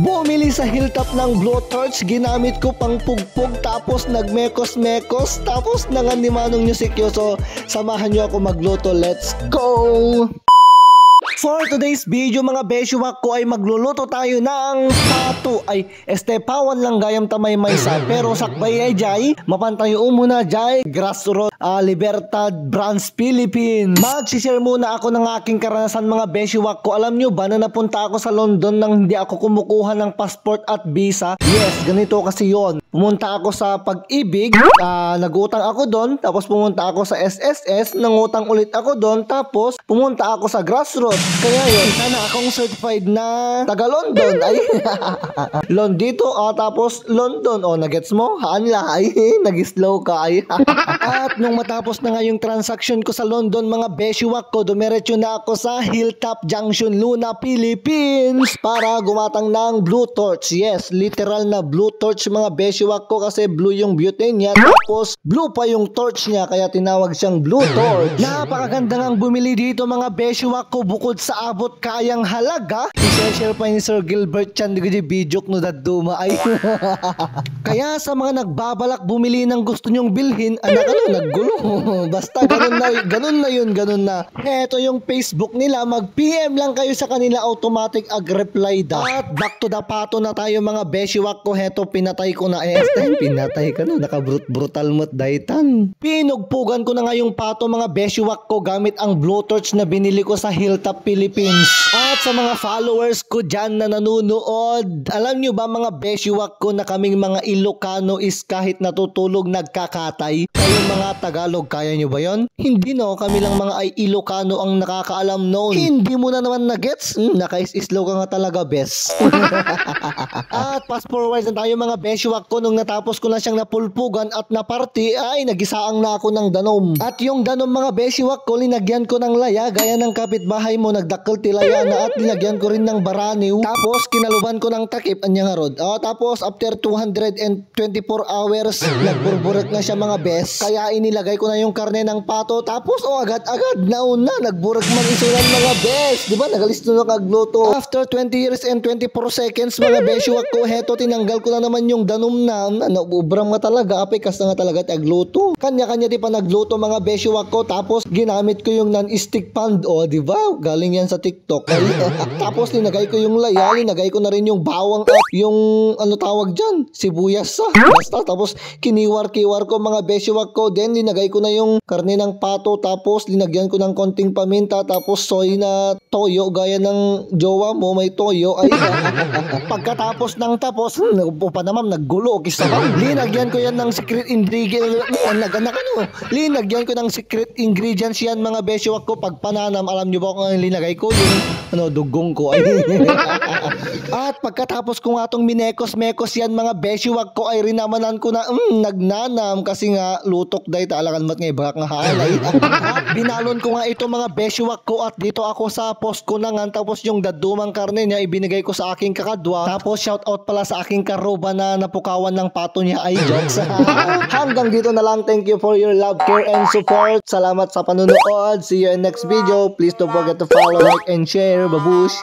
Bumili sa Hilltop ng blowtorch, ginamit ko pang pugpog, tapos nagmekos-mekos, tapos nangan ni Manong nyo sikyoso. Samahan nyo ako magluto, let's go! For today's video mga beshiwak ko ay magluluto tayo ng pato ay estepawan lang gayam tamay maysa pero sakbay ay jay mapantayo muna jay Grassroots Libertad Brands Philippines. Mag-share muna ako ng aking karanasan mga beshiwak ko. Alam nyo ba na napunta ako sa London nang hindi ako kumukuha ng passport at visa? Yes, ganito kasi yon. Pumunta ako sa Pag-ibig, nagutang ako doon, tapos pumunta ako sa SSS, nangutang ulit ako doon, tapos pumunta ako sa Grassroots. Kaya yun, sana akong certified na taga London. Ay, Londito, tapos London. Nagets mo? Haanla, ay, nag-slow ka, ay. At nung matapos na nga yung transaction ko sa London, mga beshiwak ko, dumiretso na ako sa Hilltop Junction, Luna, Philippines para gumatang ng blue torch. Yes, literal na blue torch mga beshiwak ko kasi blue yung butane niya, tapos blue pa yung torch niya, kaya tinawag siyang blue torch. Napakaganda ngang bumili dito mga beshiwak ko, bukod sa abot kayang halaga, i-share pa ni Sir Gilbert Chan di bidyok no daduma ay. Kaya sa mga nagbabalak bumili ng gusto nyong bilhin, anak naggulo. Basta ganun na. Heto yung Facebook nila, mag-PM lang kayo sa kanila, automatic ag-reply da. At back to the pato na tayo mga beshiwak ko. Heto pinatay ko na pinatay ka no, naka-brutal mo't daytan. Pinugpugan ko na nga yung pato mga beshiwak ko gamit ang blowtorch na binili ko sa Hilltop Philippines. At sa mga followers ko dyan na nanonood, alam nyo ba mga beshiwak ko na kaming mga Ilocano is kahit natutulog nagkakatay? Kayong mga Tagalog, kaya nyo ba yon? Hindi no, kami lang mga ay Ilocano ang nakakaalam noon. Hindi mo na naman na-gets? Naka-is-slow ka nga talaga, bes. At fast forward na tayo mga beshiwak ko, nung natapos ko na siyang napulpugan at naparty, ay nagisaang na ako ng danom. At yung danom mga beshiwak ko, linagyan ko ng laya, gaya ng kapitbahay mo, nagdakkel tilaya na, at linagyan ko rin ng baraniw. Tapos kinaluban ko ng takip, anya nga rod. Tapos after 224 hours, nagburburek na siya mga bes. Kaya inilagay ko na yung karne ng pato, tapos agad-agad nauna nagburek man isulan mga bes. Diba nagalisto na kagluto. After 20 years and 24 seconds mga beshiwak ko, heto tinanggal ko na naman yung danom na ubram nga talaga, apikas na nga talaga agluto. Kanya-kanya di pa nagluto mga beshiwak ko, tapos ginamit ko yung non-stick pan. Diba? Galing yan sa TikTok. Tapos linagay ko yung laya, linagay ko na rin yung bawang at yung tawag dyan, sibuyas sa. Basta tapos kiniwar-kiwar ko mga beshiwak ko, then linagay ko na yung karne ng pato, tapos linagyan ko ng konting paminta, tapos soy na toyo gaya ng jowa mo may toyo ay. Pagkatapos ng tapos naggulo linagyan ko yan ng secret ingredient. Linagyan ko ng secret ingredients yan mga beshiwak ko. Pag pananam, alam nyo ba kung linagay ko yung dugong ko ay. At pagkatapos ko nga itong minekos-mekos yan mga beshiwak ko, ay rinamanan ko na nagnanam kasi nga lutok day talakan mat nga ibak nga halay. At binalon ko nga ito mga beshiwak ko, at dito ako sa post ko na nga, tapos yung dadumang karne niya ibinigay ko sa aking kakadwa. Tapos shout out pala sa aking karuba na napukawan ng pato niya ay jokes. Hanggang dito na lang. Thank you for your love, care and support. Salamat sa panunood. See you in next video. Please don't forget to follow, like and share. Babush.